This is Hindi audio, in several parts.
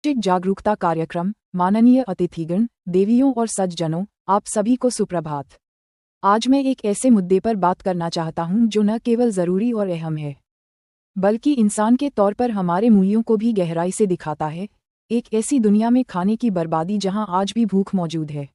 वैश्विक जागरूकता कार्यक्रम, माननीय अतिथिगण, देवियों और सज्जनों, आप सभी को सुप्रभात। आज मैं एक ऐसे मुद्दे पर बात करना चाहता हूं जो न केवल ज़रूरी और अहम है, बल्कि इंसान के तौर पर हमारे मूल्यों को भी गहराई से दिखाता है। एक ऐसी दुनिया में खाने की बर्बादी जहां आज भी भूख मौजूद है।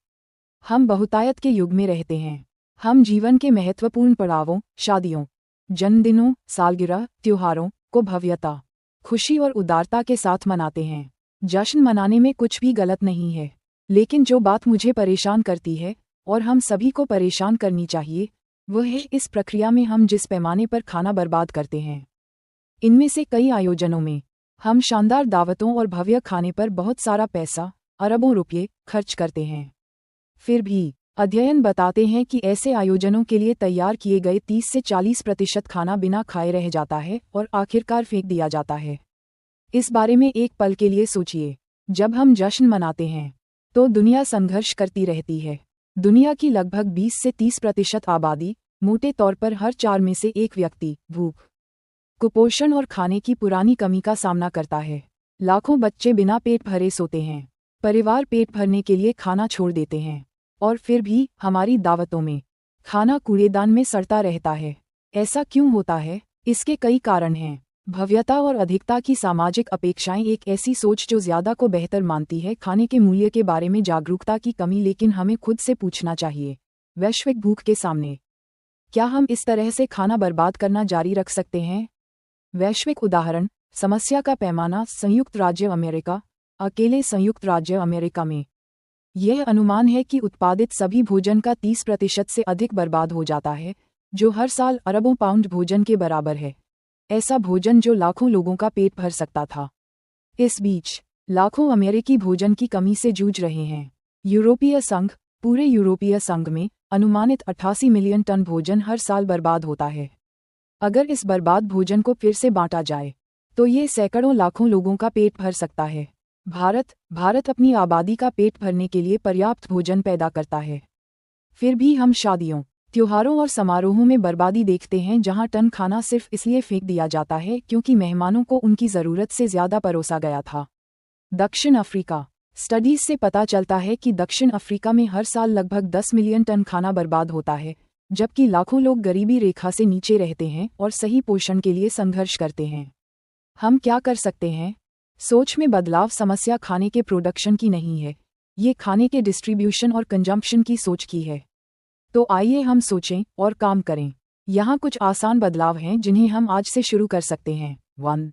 हम बहुतायत के युग में रहते हैं। हम जीवन के महत्वपूर्ण पड़ावों, शादियों, जन्मदिनों, सालगिरह, त्योहारों को भव्यता, खुशी और उदारता के साथ मनाते हैं। जश्न मनाने में कुछ भी गलत नहीं है, लेकिन जो बात मुझे परेशान करती है और हम सभी को परेशान करनी चाहिए, वह है इस प्रक्रिया में हम जिस पैमाने पर खाना बर्बाद करते हैं। इनमें से कई आयोजनों में हम शानदार दावतों और भव्य खाने पर बहुत सारा पैसा, अरबों रुपये खर्च करते हैं। फिर भी अध्ययन बताते हैं कि ऐसे आयोजनों के लिए तैयार किए गए 30 से 40% खाना बिना खाए रह जाता है और आखिरकार फेंक दिया जाता है। इस बारे में एक पल के लिए सोचिए। जब हम जश्न मनाते हैं तो दुनिया संघर्ष करती रहती है। दुनिया की लगभग 20 से 30% आबादी, मोटे तौर पर हर 4 में से एक व्यक्ति, भूख, कुपोषण और खाने की पुरानी कमी का सामना करता है। लाखों बच्चे बिना पेट भरे सोते हैं। परिवार पेट भरने के लिए खाना छोड़ देते हैं, और फिर भी हमारी दावतों में खाना कूड़ेदान में सड़ता रहता है। ऐसा क्यों होता है? इसके कई कारण हैं। भव्यता और अधिकता की सामाजिक अपेक्षाएं, एक ऐसी सोच जो ज्यादा को बेहतर मानती है, खाने के मूल्य के बारे में जागरूकता की कमी। लेकिन हमें खुद से पूछना चाहिए, वैश्विक भूख के सामने क्या हम इस तरह से खाना बर्बाद करना जारी रख सकते हैं? वैश्विक उदाहरण, समस्या का पैमाना। संयुक्त राज्य अमेरिका। अकेले संयुक्त राज्य अमेरिका में यह अनुमान है कि उत्पादित सभी भोजन का 30% से अधिक बर्बाद हो जाता है, जो हर साल अरबों पाउंड भोजन के बराबर है। ऐसा भोजन जो लाखों लोगों का पेट भर सकता था। इस बीच लाखों अमेरिकी भोजन की कमी से जूझ रहे हैं। यूरोपीय संघ, पूरे यूरोपीय संघ में अनुमानित 88 मिलियन टन भोजन हर साल बर्बाद होता है। अगर इस बर्बाद भोजन को फिर से बांटा जाए तो ये सैकड़ों लाखों लोगों का पेट भर सकता है। भारत अपनी आबादी का पेट भरने के लिए पर्याप्त भोजन पैदा करता है। फिर भी हम शादियों, त्योहारों और समारोहों में बर्बादी देखते हैं, जहां टन खाना सिर्फ इसलिए फेंक दिया जाता है क्योंकि मेहमानों को उनकी ज़रूरत से ज़्यादा परोसा गया था। दक्षिण अफ्रीका। स्टडीज से पता चलता है कि दक्षिण अफ्रीका में हर साल लगभग 10 मिलियन टन खाना बर्बाद होता है, जबकि लाखों लोग गरीबी रेखा से नीचे रहते हैं और सही पोषण के लिए संघर्ष करते हैं। हम क्या कर सकते हैं? सोच में बदलाव। समस्या खाने के प्रोडक्शन की नहीं है, ये खाने के डिस्ट्रीब्यूशन और कंजम्पशन की सोच की है। तो आइए हम सोचें और काम करें। यहाँ कुछ आसान बदलाव हैं जिन्हें हम आज से शुरू कर सकते हैं। 1.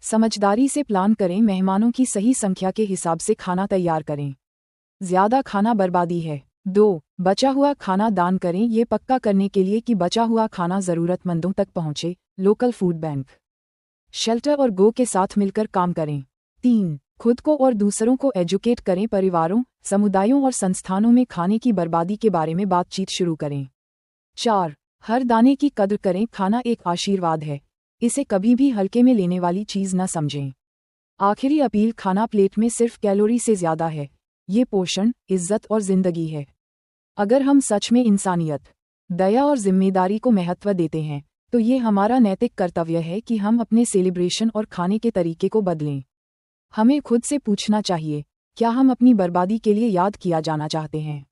समझदारी से प्लान करें। मेहमानों की सही संख्या के हिसाब से खाना तैयार करें। ज़्यादा खाना बर्बादी है। 2. बचा हुआ खाना दान करें। ये पक्का करने के लिए कि बचा हुआ खाना ज़रूरतमंदों तक पहुँचे, लोकल फूड बैंक, शेल्टर और गो के साथ मिलकर काम करें। 3. खुद को और दूसरों को एजुकेट करें। परिवारों, समुदायों और संस्थानों में खाने की बर्बादी के बारे में बातचीत शुरू करें। 4. हर दाने की कद्र करें। खाना एक आशीर्वाद है, इसे कभी भी हल्के में लेने वाली चीज़ न समझें। आखिरी अपील, खाना प्लेट में सिर्फ कैलोरी से ज़्यादा है, ये पोषण, इज्जत और जिंदगी है। अगर हम सच में इंसानियत, दया और जिम्मेदारी को महत्व देते हैं, तो ये हमारा नैतिक कर्तव्य है कि हम अपने सेलिब्रेशन और खाने के तरीके को बदलें। हमें खुद से पूछना चाहिए, क्या हम अपनी बर्बादी के लिए याद किया जाना चाहते हैं,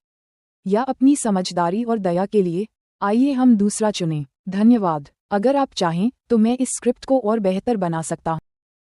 या अपनी समझदारी और दया के लिए? आइए हम दूसरा चुनें। धन्यवाद। अगर आप चाहें तो मैं इस स्क्रिप्ट को और बेहतर बना सकता हूँ।